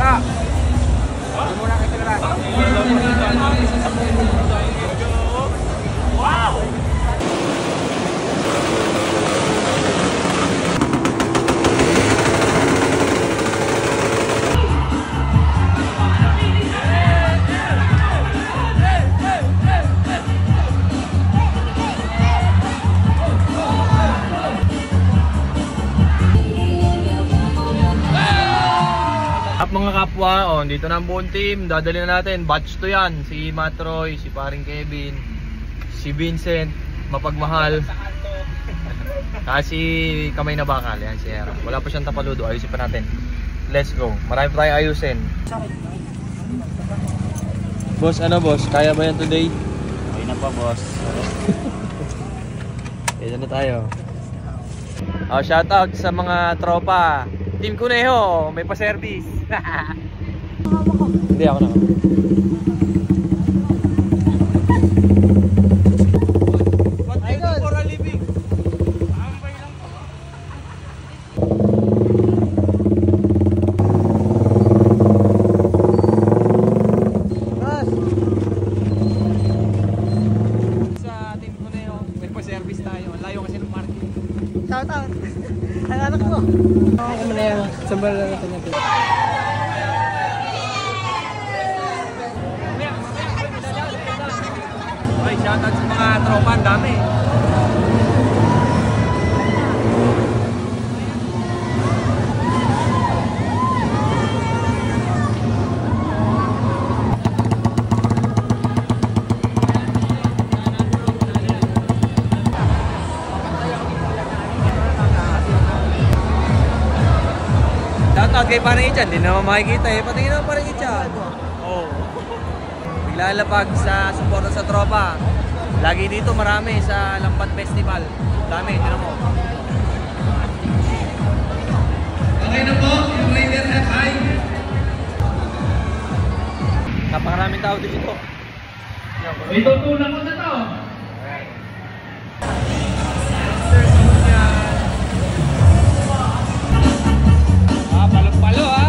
Ta! Hindi mo na kitira. Wow! Mga kapwa, dito na ang buong team. Dadali na natin, batch to yan. Si Matroy, si paring Kevin, si Vincent, mapagmahal. Kasi kamay na bakal, yan si Hera. Wala pa siyang tapaludo, ayusin pa natin. Let's go, marami pa tayo ayusin. Boss, ano boss? Kaya ba yan today? Okay na pa boss. Kaya na tayo. Shoutout sa mga tropa Team Kuneho, may pa-service. Hindi ako na. What do you do for a living? Ambay lang po. Sa Team Kuneho, may pa-service tayo. Layo kasi ng parking. Shoutout! Ang anak ko! Ako muna yan. Sambal lang natin natin. Okay, shoutout sa mga tropa, ang dami. Shoutout kay parang Ichan, hindi naman makikita eh. Patingin naman parang Ichan. Oo. Lalapag sa suporta sa tropa. Lagi dito marami sa Lambat Festival. Dami, tinan mo. Okay na po, yung rider at high. Napakaraming tao dito. May tutunan ko na to. Palo ha.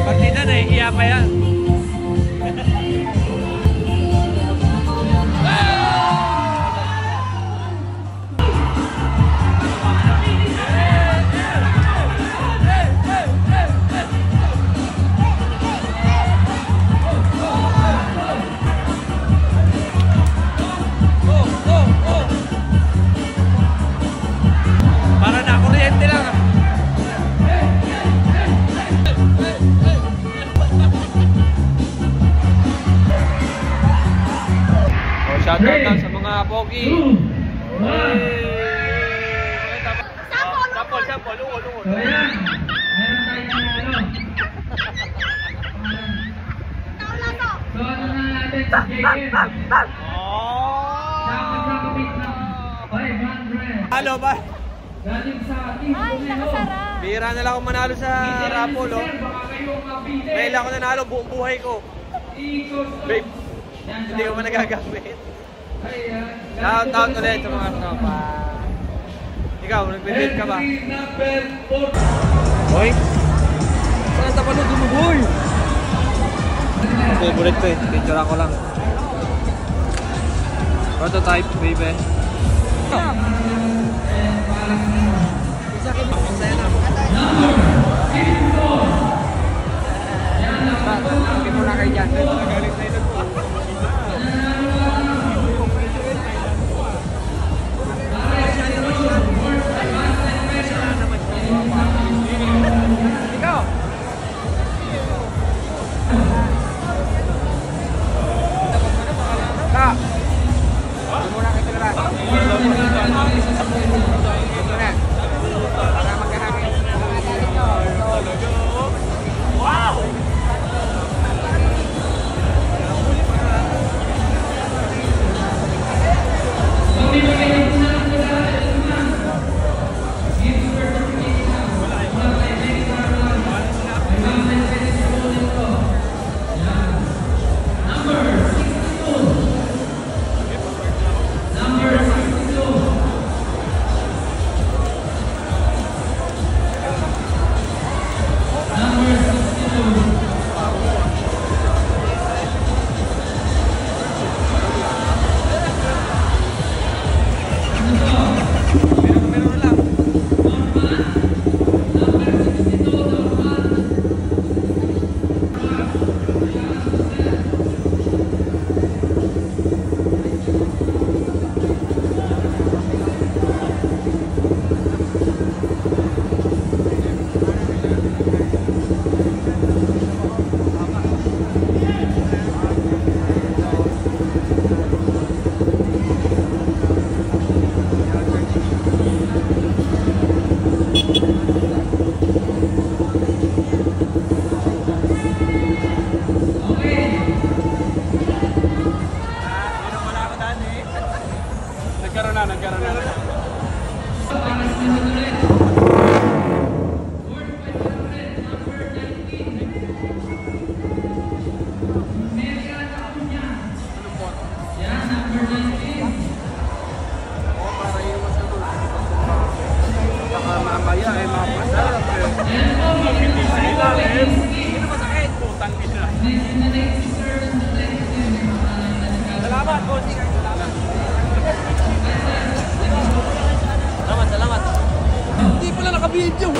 Partida na hiya pa yan. Para na kuryente lang. Shoutout lang sa mga pogi. Sample, lungo. Ayan. Meron tayo ng ano. So ano na natin sa JM? Dapat sa kapit na 500. Ano ba? Galing sa Team Kuneho. Bira na lang ako manalo sa Rapol, oh. Ngayon lang ako nanalo buong buhay ko. Babe, hindi ko man nagagamit. Shoutout ulit sa mga tropa. Ikaw, nagbe-build ka ba? Boy? Saan tapalo dumuboy? Favorite ko eh, picture ako lang. Prototype, baby. Hindi mo na kayo dyan. Ikaw! Ta! Hindi mo na kayo talaga. Ito na. Para magkahangin. Wow! Meron lang. Nagkaroon na. Para iwas na doon. Baka mamaya ay mapasarap eh. Hindi sa ilalim. Hindi na masakit. Putang ina. Salamat, bossing. Salamat. Hindi pala naka-video.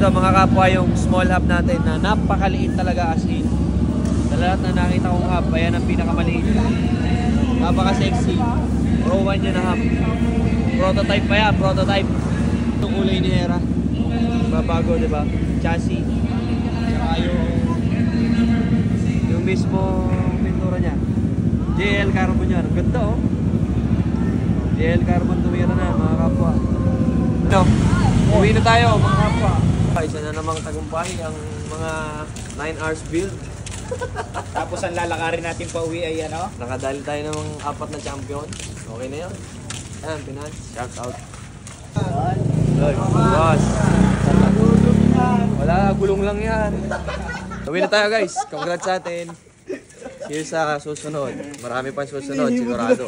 ito mga kapwa yung small hub natin na napakaliit talaga as in. Sa lahat na nakita kong hub, ayan ang pinakamaliit. Napaka-sexy. Pro 1 yun na hub. Prototype pa yan, prototype. Itong kulay ni Hera. Mabago, di ba? Chassis. Saka yung mismo pintura niya. JL Carbon yan. Ang ganda oh. JL Carbon tumira na mga kapwa. Ano? Uwi na tayo mga kapwa. Isa na namang tagumpay ang mga 9 hours build. Tapos ang lalakarin natin pa uwi ay ano? Nakadali tayo ng 4 na champion. Okay na yun. Ayan, Pinans. Shout out. Loy, boss. Wala, gulong lang yan. Uwi na tayo guys. Congrats sa atin. See you sa susunod. Marami pang susunod, sigurado.